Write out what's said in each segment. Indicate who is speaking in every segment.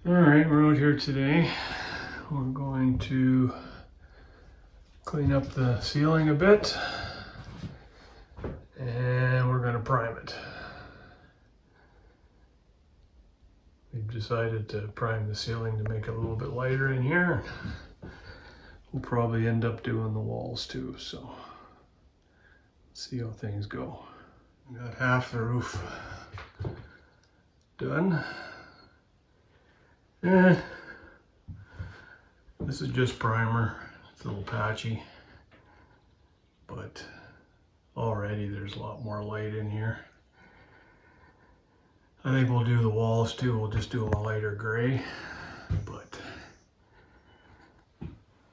Speaker 1: Alright, we're out here today. We're going to clean up the ceiling a bit and we're going to prime it. We've decided to prime the ceiling to make it a little bit lighter in here. We'll probably end up doing the walls too, so let's see how things go. We got half the roof done. This is just primer. It's a little patchy, but already there's a lot more light in here. I think we'll do the walls too. We'll just do a lighter gray, but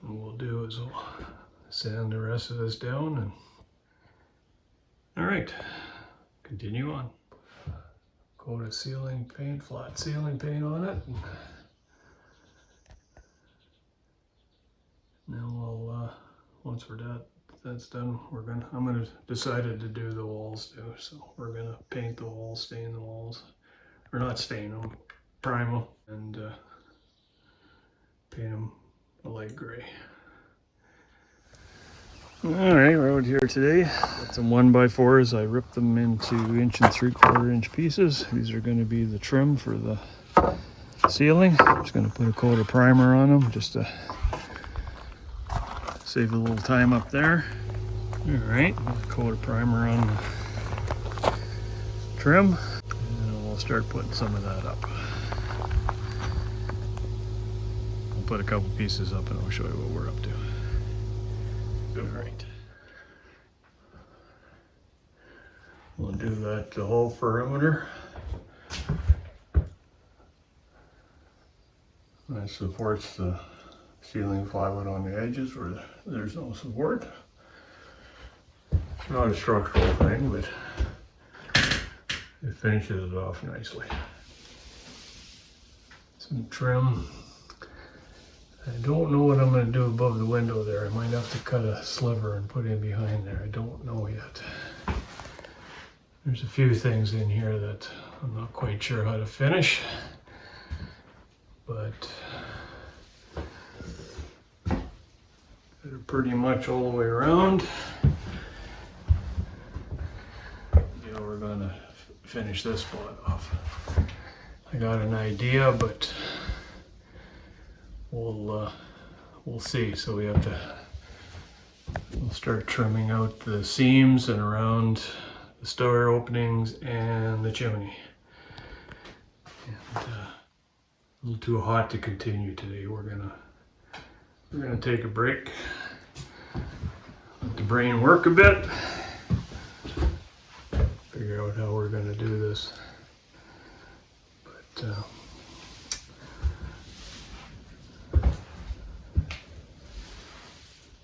Speaker 1: what we'll do is we'll sand the rest of this down and all right, continue on. Coat of ceiling paint, flat ceiling paint on it. Now we'll, once that's done, I'm gonna decided to do the walls too. So we're gonna paint the walls, stain the walls, or not stain them, prime them, and paint them a light gray. All right, we're out here today. Got some 1x4s. I ripped them into 1 3/4 inch pieces. These are going to be the trim for the ceiling. I'm just going to put a coat of primer on them just to save a little time up there. All right, a coat of primer on the trim, and we'll start putting some of that up. I'll put a couple pieces up and I'll show you what we're up to. All right. We'll do that the whole perimeter. That supports the ceiling plywood on the edges where there's no support. It's not a structural thing, but it finishes it off nicely. Some trim. I don't know what I'm going to do above the window there. I might have to cut a sliver and put in behind there. I don't know yet. There's a few things in here that I'm not quite sure how to finish, but they're pretty much all the way around. Yeah, we're going to finish this spot off. I got an idea, but we'll see. So we'll start trimming out the seams and around the store openings and the chimney. And a little too hot to continue today. We're gonna take a break, let the brain work a bit, figure out how we're gonna do this. But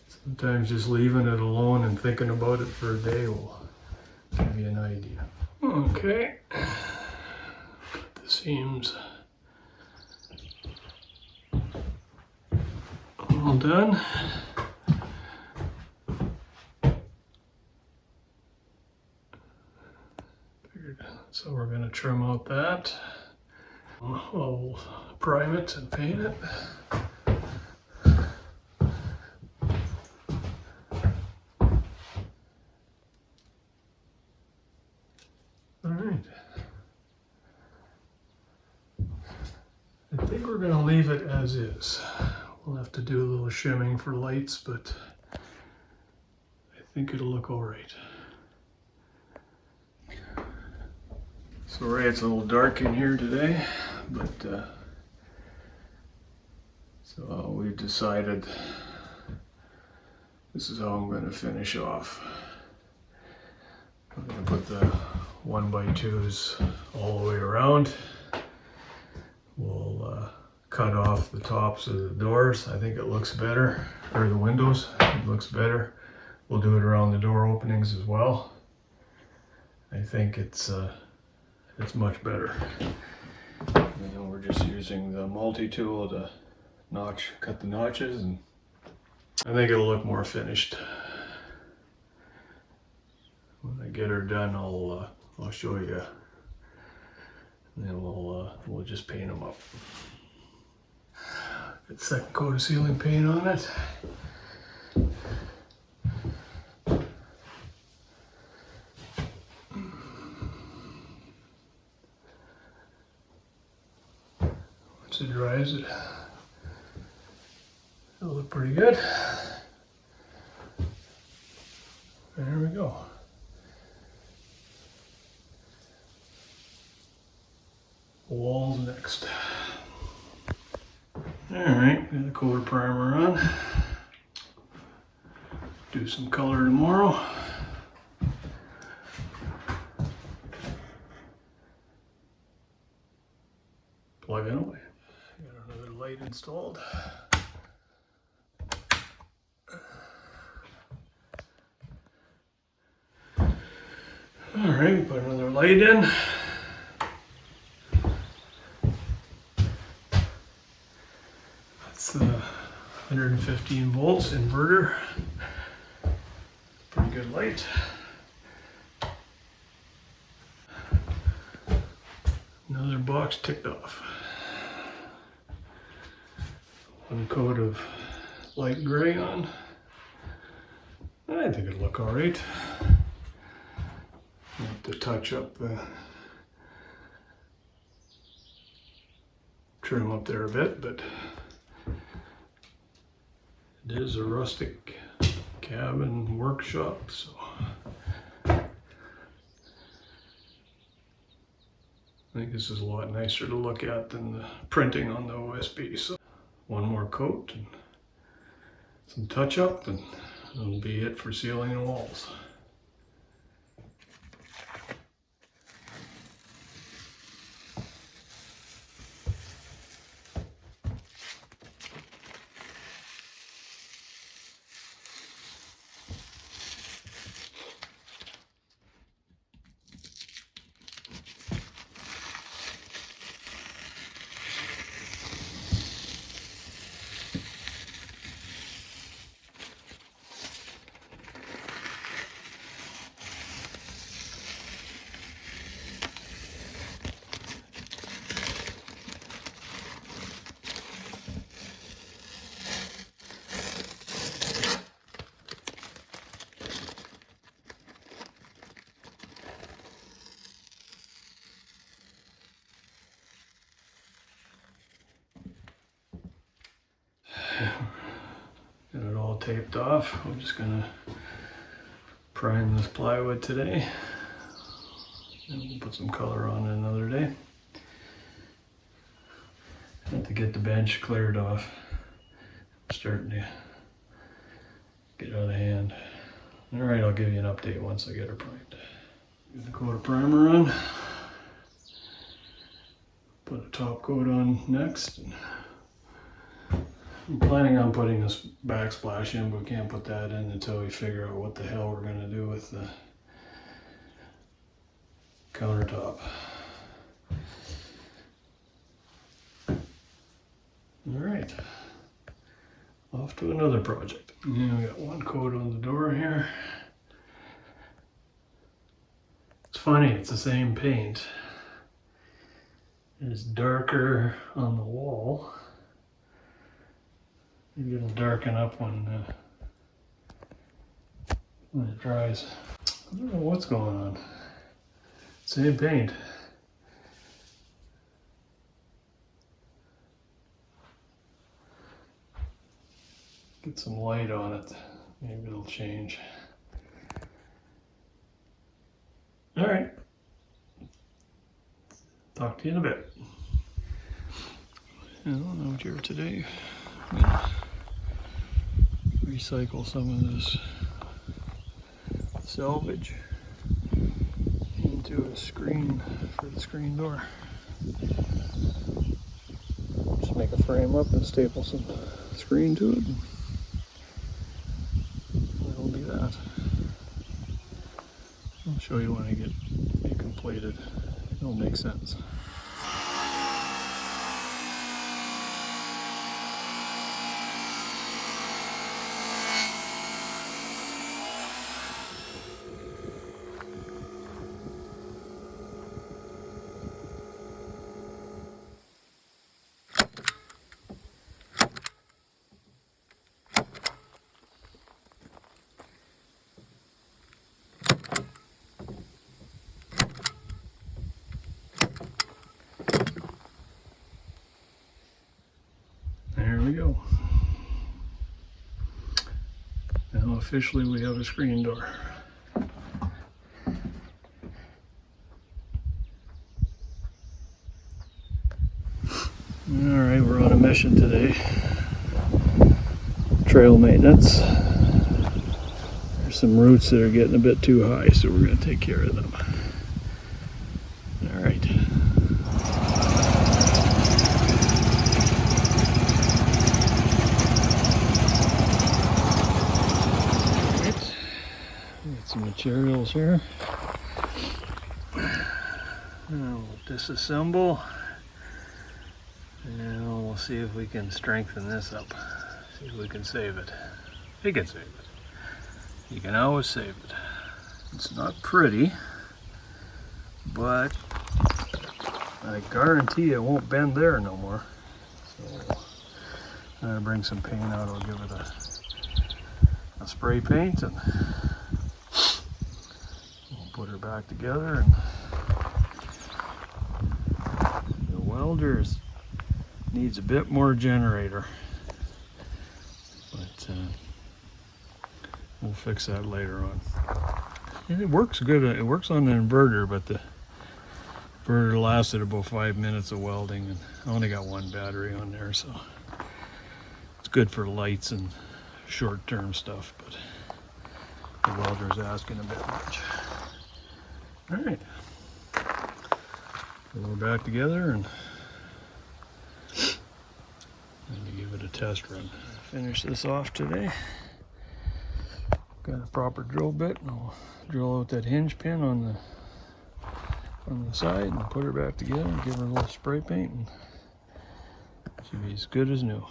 Speaker 1: sometimes just leaving it alone and thinking about it for a day will give you an idea. Okay, got the seams all done. So we're going to trim out that. We'll prime it and paint it. I think we're going to leave it as is. We'll have to do a little shimming for lights, but I think it'll look all right. Sorry, it's a little dark in here today, but so we've decided this is how I'm going to finish off. I'm going to put the 1x2s all the way around. We'll cut off the tops of the doors. I think it looks better, or the windows. It looks better. We'll do it around the door openings as well. I think it's much better. And we're just using the multi-tool to cut the notches, and I think it'll look more finished. When I get her done, I'll show you. And then we'll just paint them up. Got second coat of ceiling paint on it. Once it dries, it'll look pretty good. There we go. Walls next. Alright, got a coat of primer on. Do some color tomorrow. Plug it away. Got another light installed. Alright, put another light in. That's 115 volts inverter. Pretty good light. Another box ticked off. One coat of light gray on. I think it'll look alright. Have to touch up the trim up there a bit, but it is a rustic cabin workshop, so I think this is a lot nicer to look at than the printing on the OSB. So one more coat and some touch up, and that'll be it for ceiling and walls. Got it all taped off. I'm just gonna prime this plywood today, and we'll put some color on it another day. Have to get the bench cleared off. It's starting to get out of hand. Alright, I'll give you an update once I get her primed. Get the coat of primer on. Put a top coat on next. I'm planning on putting this backsplash in, but we can't put that in until we figure out what the hell we're going to do with the countertop. Alright, off to another project. Yeah, we got one coat on the door here. It's funny, it's the same paint. It's darker on the wall. Maybe it'll darken up when it dries. I don't know what's going on. Same paint. Get some light on it. Maybe it'll change. All right. Talk to you in a bit. I don't know what you're today. Recycle some of this salvage into a screen for the screen door. Just make a frame up and staple some screen to it. That'll be that. I'll show you when I get it completed. It'll make sense. officially we have a screen door. Alright, we're on a mission today. Trail maintenance. There's some roots that are getting a bit too high, so we're going to take care of them. Alright. Got some materials here. And we'll disassemble. And we'll see if we can strengthen this up. See if we can save it. You can save it. You can always save it. It's not pretty, but I guarantee it won't bend there no more. So I'm gonna bring some paint out. I'll give it a spray paint, and we'll put her back together. And the welders needs a bit more generator, but we'll fix that later on. And it works good. It works on the inverter, but the inverter lasted about 5 minutes of welding, and I only got one battery on there, so it's good for lights and short-term stuff, but the welder's asking a bit much. All right, so we're back together, and let me give it a test run. Finish this off today. Got a proper drill bit, and I'll drill out that hinge pin on the side and put her back together and give her a little spray paint, and she'll be as good as new.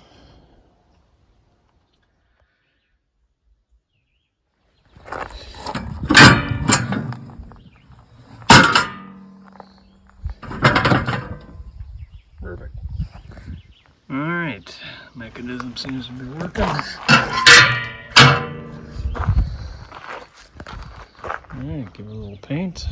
Speaker 1: Perfect. All right, mechanism seems to be working. All right, give it a little paint.